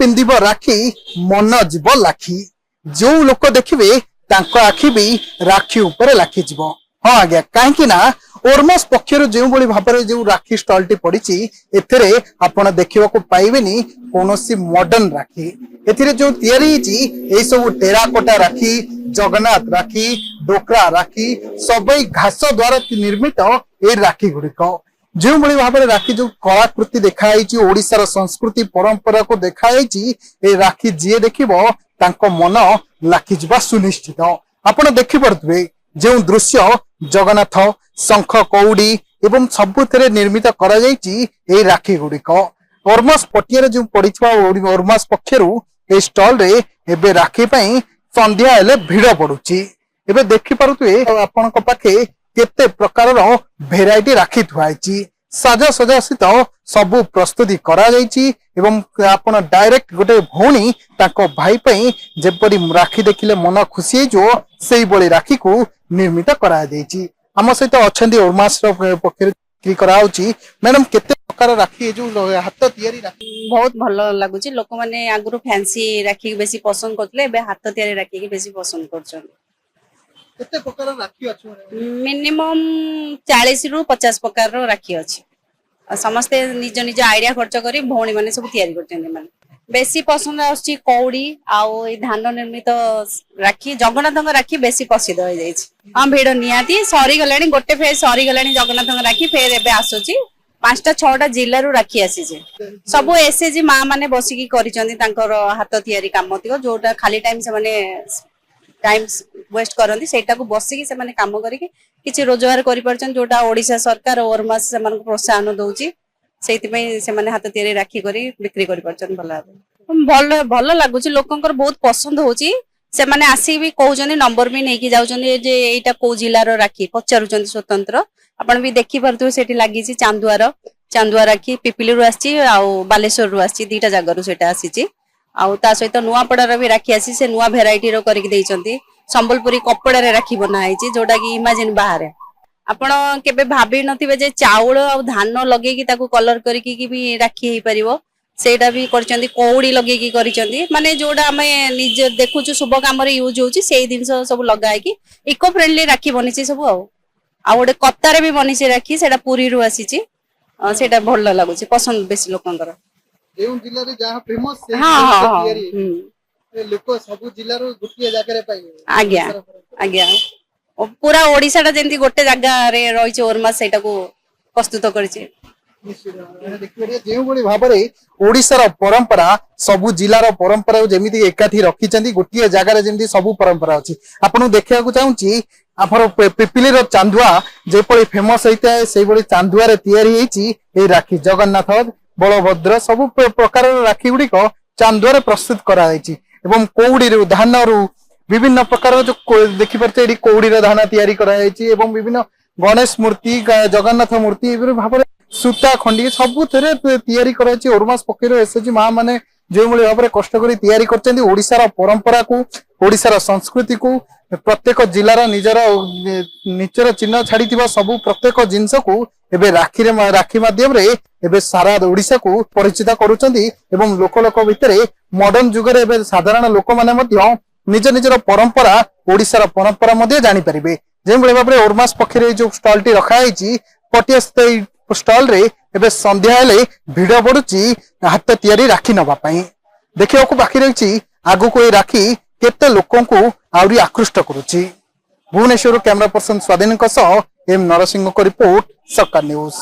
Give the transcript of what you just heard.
पिंधिब राखी मन जीव लाखी जो लोक देखिए तांको आखि भी राखी ऊपर लाखी जीव। हाँ आज्ञा कहीं ना ओरमास पक्षर जो भाव में जो राखी स्टॉल टी पड़ी एथिरे आपण देखा पाइबेनी कौन मॉडर्न राखी एथिरे जो तैयारी सब टेराकोटा राखी जगन्नाथ राखी डोकरा राखी सब घास द्वारा निर्मित ए राखी गुड़िक जो भाव में राखी जो कलाकृति देखाई ओडिशार संस्कृति परंपरा को देखाई राखी जी देखिबो तांको मन लाखी जिबा सुनिश्चित। आपण देखि पड़ुवे जो दृश्य जगन्नाथ शंख कौड़ी एवं सबुथिरे निर्मित करा जायछि ए राखी गुड़िक ओरमास पटिया जो पड़िथिबा ओरमास पक्षरु ए स्टॉल रे एबे राखी पई संध्या हेले भिड़ पड़ुछि। एबे देखि पारुथुवे आपनक पाखे केते प्रकार भेराइटी राखी थुआइछि साजा सजा सहित सबु प्रस्तुति करा जायछि एवं आपण डायरेक्ट गोटे भौणी ताको भाई पई जेपरि राखी देखिले मन खुशी जो सेही बळी राखी को निर्मित करा जायछि। हम सहित अछंदी ओरमास पक्षर बिक्री करा होछि। मैडम केते प्रकार राखी जो हाथ तैयारी राखी बहुत भलो लागुछि लोक माने आगुरु फैंसी राखी बेसी पसंद करथले एबे हाथ तैयारी राखी के बेसी पसंद करछन। केते प्रकार राखी अछि मिनिमम 40 रु 50 प्रकार रो राखी अछि। समस्ते निज निज आइडिया खर्च करी भौणी माने सब तैयारी करछन माने बेसी पसंद आछि कौड़ी आउ ए धान निर्मित राखी जगन्नाथ राखी बेसी प्रसिद्ध हो जाइछि। हां भिड़ नियाती सरी गलानी गोटे फेर सरी गलानी जगन्नाथ राखी फेर एबे आसुछि 5टा 6टा जिल्ला रु राखी आसीजे सब एसएजी मां माने बसिकी करिसंती तांकर हाथ तैयारी काम तिको जोटा खाली टाइम से माने टाइम वेस्ट करंती सेटा को बसिकी से माने काम करिके किछि रोजगार करि परछन जोटा ओडिशा सरकार ओरमास से माने प्रोत्साहन दउची सेति पई से माने हाथ तैयारी राखी करी बिक्री करि परछन भल भल लागुची लोकंकर बहुत पसंद होची से माने आसी भी कहउचनी नंबर भी नेकी जाउचनी जे एटा को जिल्ला रो राखी पचारुचंती स्वतंत्र आपण भी देखि परतु सेठी लागि छि चांदुआ राखी पिपिली रु आसी आ बालेश्वर रु आसी दीटा जागा रु सेटा आसी छि आ ता सहित नुआपड़ा भी राखी आसी से नुआ भेराइटी रो करके देइचंती संबलपुरी कपड़ा रे राखी बना आइछि जोटा कि इमेजिन बाहर आपण केबे भाबी नथिबे जे चाउल आ धान लगे कि ताको कलर करके कि भी राखी हेई परिबो सेटा भी करचंती कौड़ी लगे कि करिचंती माने जोडा हमें निज देखुछु शुभ काम रे यूज होची सेही दिनस सब लगाय कि इको फ्रेंडली राखी बनिछि सब आ गोटे कत्तारे भी बनिछि राखी सेटा पुरी रु आसीछि सेटा भल लागुछि पसंद बेसी लोकंकर जेउ जिल्ला रे जहा फेमस से हां लोक सब जिल्ला रो गुटिया जागा रे पाइबे आज्ञा आज्ञा पूरा ओडिसा टा जेंती गोटे जागा रे रहिछि ओरमास सेटा को प्रस्तुत करछि। ओडिशार परंपरा सबु जिलार परंपरा जेमिति एकाठी रखिचंदी गोटिए जगह रे जेमिति सबु परंपरा अछि। आपन देखिया को चाहूची आफर पिपिली रो चांदुआ जेपरि फेमस होइता सेही बडी चांदुआ रे तयारी हेची ए राखी जगन्नाथ बलभद्र सबु प्रकार राखी गुडी को चांदुआ रे प्रस्तुत करा जायछि एवं कौड़ी रो धान रो विभिन्न प्रकार जो देखि परते एडी कौड़ी रो धान तयारी करा जायछि एवं विभिन्न गणेश मूर्ति जगन्नाथ मूर्ति एबे भाबरे सूता खंडी सबु थरे तयारी कराची ओरमास पकेर एसएजी मां माने जो भली भाबरे कष्ट करी तयारी करचंदी ओडिशार परंपरा को ओडिशार संस्कृति को प्रत्येक जिल्लार निजर चिन्ह छाड़ीथिबा सबु प्रत्येक जिंस को एबे राखी माध्यम रे एबे सारा ओडिशा को परिचित करूचंदी एवं लोक लोक भितरे मॉडर्न जुग रे एबे साधारण लोक माने मध्य निज निजर परंपरा ओडिशार परंपरा मध्य जानि परिबे जे भली भाबरे ओरमास पखेरे जो स्टॉल टी रखा आइची पटिया स्टॉल रे एबे संध्या हेले भिड़ पड़ुची हाथ तैयारी राखी नबा पई देखियो को बाकी रहिची आगु को ए राखी केते लोकन को आउरी आकृष्ट करूची। भुवनेश्वर कैमरा पर्सन स्वाधीन एम नरसिंह को रिपोर्ट सरकार न्यूज।